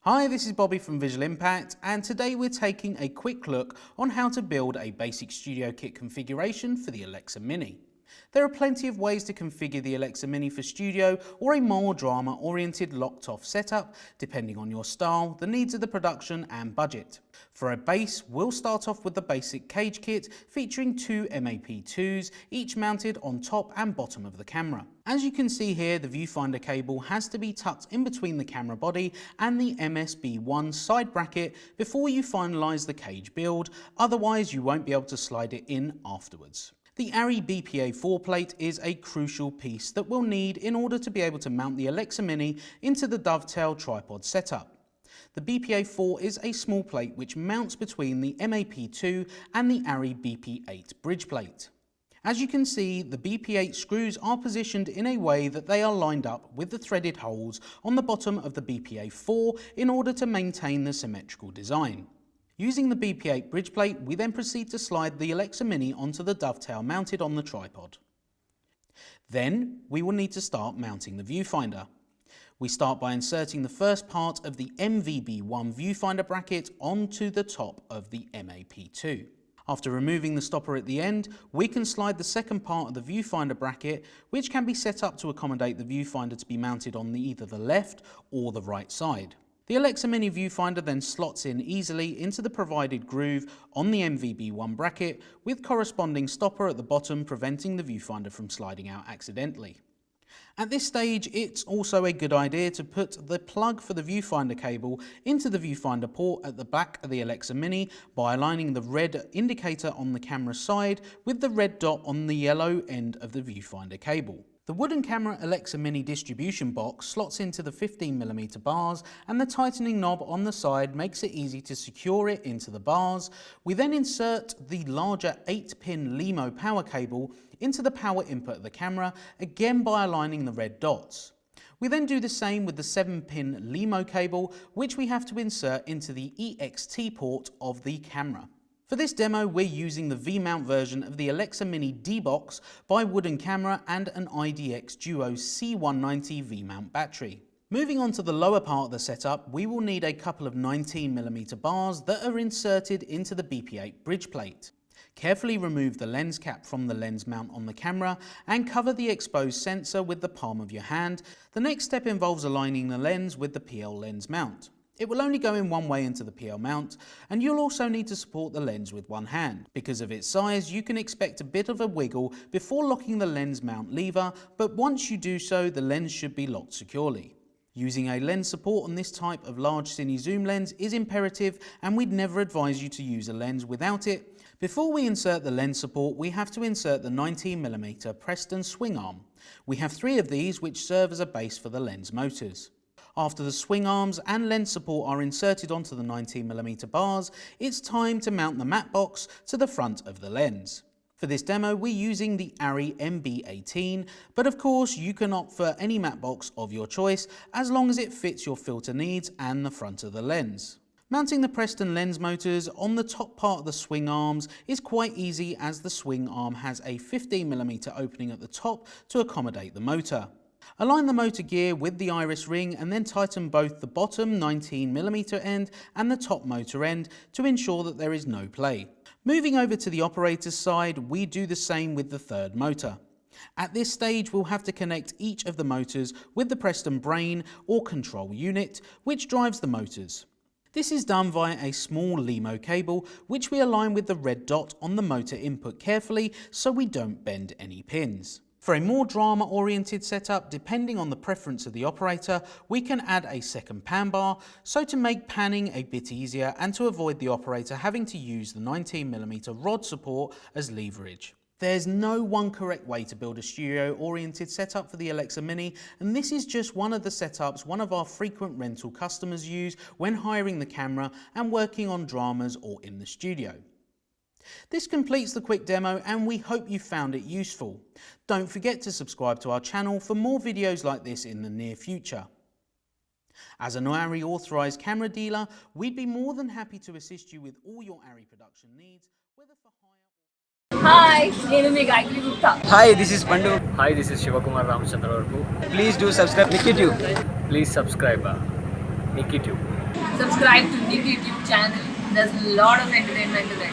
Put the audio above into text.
Hi, this is Bobby from Visual Impact, and today we're taking a quick look on how to build a basic studio kit configuration for the Alexa Mini. There are plenty of ways to configure the Alexa Mini for studio or a more drama-oriented locked-off setup, depending on your style, the needs of the production and budget. For a base, we'll start off with the basic cage kit featuring two MAP2s, each mounted on top and bottom of the camera. As you can see here, the viewfinder cable has to be tucked in between the camera body and the MSB1 side bracket before you finalise the cage build, otherwise you won't be able to slide it in afterwards. The Arri BPA4 plate is a crucial piece that we'll need in order to be able to mount the Alexa Mini into the dovetail tripod setup. The BPA4 is a small plate which mounts between the MAP2 and the Arri BP8 bridge plate. As you can see, the BP8 screws are positioned in a way that they are lined up with the threaded holes on the bottom of the BPA4 in order to maintain the symmetrical design. Using the BP8 bridge plate, we then proceed to slide the Alexa Mini onto the dovetail mounted on the tripod. Then we will need to start mounting the viewfinder. We start by inserting the first part of the MVB1 viewfinder bracket onto the top of the MAP2. After removing the stopper at the end, we can slide the second part of the viewfinder bracket, which can be set up to accommodate the viewfinder to be mounted on either the left or the right side. The Alexa Mini viewfinder then slots in easily into the provided groove on the MVB1 bracket with corresponding stopper at the bottom, preventing the viewfinder from sliding out accidentally. At this stage, it's also a good idea to put the plug for the viewfinder cable into the viewfinder port at the back of the Alexa Mini by aligning the red indicator on the camera side with the red dot on the yellow end of the viewfinder cable. The wooden camera Alexa Mini distribution box slots into the 15mm bars, and the tightening knob on the side makes it easy to secure it into the bars. We then insert the larger 8-pin LEMO power cable into the power input of the camera, again by aligning the red dots. We then do the same with the 7-pin LEMO cable, which we have to insert into the EXT port of the camera. For this demo, we're using the V-mount version of the Alexa Mini D-Box by Wooden Camera and an IDX Duo C190 V-mount battery. Moving on to the lower part of the setup, we will need a couple of 19mm bars that are inserted into the BP8 bridge plate. Carefully remove the lens cap from the lens mount on the camera and cover the exposed sensor with the palm of your hand. The next step involves aligning the lens with the PL lens mount. It will only go in one way into the PL mount, and you'll also need to support the lens with one hand. Because of its size, you can expect a bit of a wiggle before locking the lens mount lever, but once you do so, the lens should be locked securely. Using a lens support on this type of large cine zoom lens is imperative, and we'd never advise you to use a lens without it. Before we insert the lens support, we have to insert the 19mm Preston swing arm. We have 3 of these which serve as a base for the lens motors. After the swing arms and lens support are inserted onto the 19mm bars, it's time to mount the matte box to the front of the lens. For this demo, we're using the Arri MB18, but of course you can opt for any matte box of your choice as long as it fits your filter needs and the front of the lens. Mounting the Preston lens motors on the top part of the swing arms is quite easy, as the swing arm has a 15mm opening at the top to accommodate the motor. Align the motor gear with the iris ring and then tighten both the bottom 19mm end and the top motor end to ensure that there is no play. Moving over to the operator's side, we do the same with the third motor. At this stage, we'll have to connect each of the motors with the Preston brain or control unit, which drives the motors. This is done via a small LEMO cable, which we align with the red dot on the motor input carefully so we don't bend any pins. For a more drama-oriented setup, depending on the preference of the operator, we can add a second pan bar, so to make panning a bit easier and to avoid the operator having to use the 19mm rod support as leverage. There's no one correct way to build a studio-oriented setup for the Alexa Mini, and this is just one of the setups one of our frequent rental customers use when hiring the camera and working on dramas or in the studio. This completes the quick demo, and we hope you found it useful. Don't forget to subscribe to our channel for more videos like this in the near future. As an Arri authorised camera dealer, we'd be more than happy to assist you with all your Arri production needs, whether for hire or... Hi, నేను మీ Gayatri Gupta. Hi, this is Pandu. Hi, this is Shivakumar Ramchandra Varpu. Please do subscribe Nikkitube. Please subscribe Nikkitube. Subscribe to Nikkitube channel. There's a lot of entertainment in it.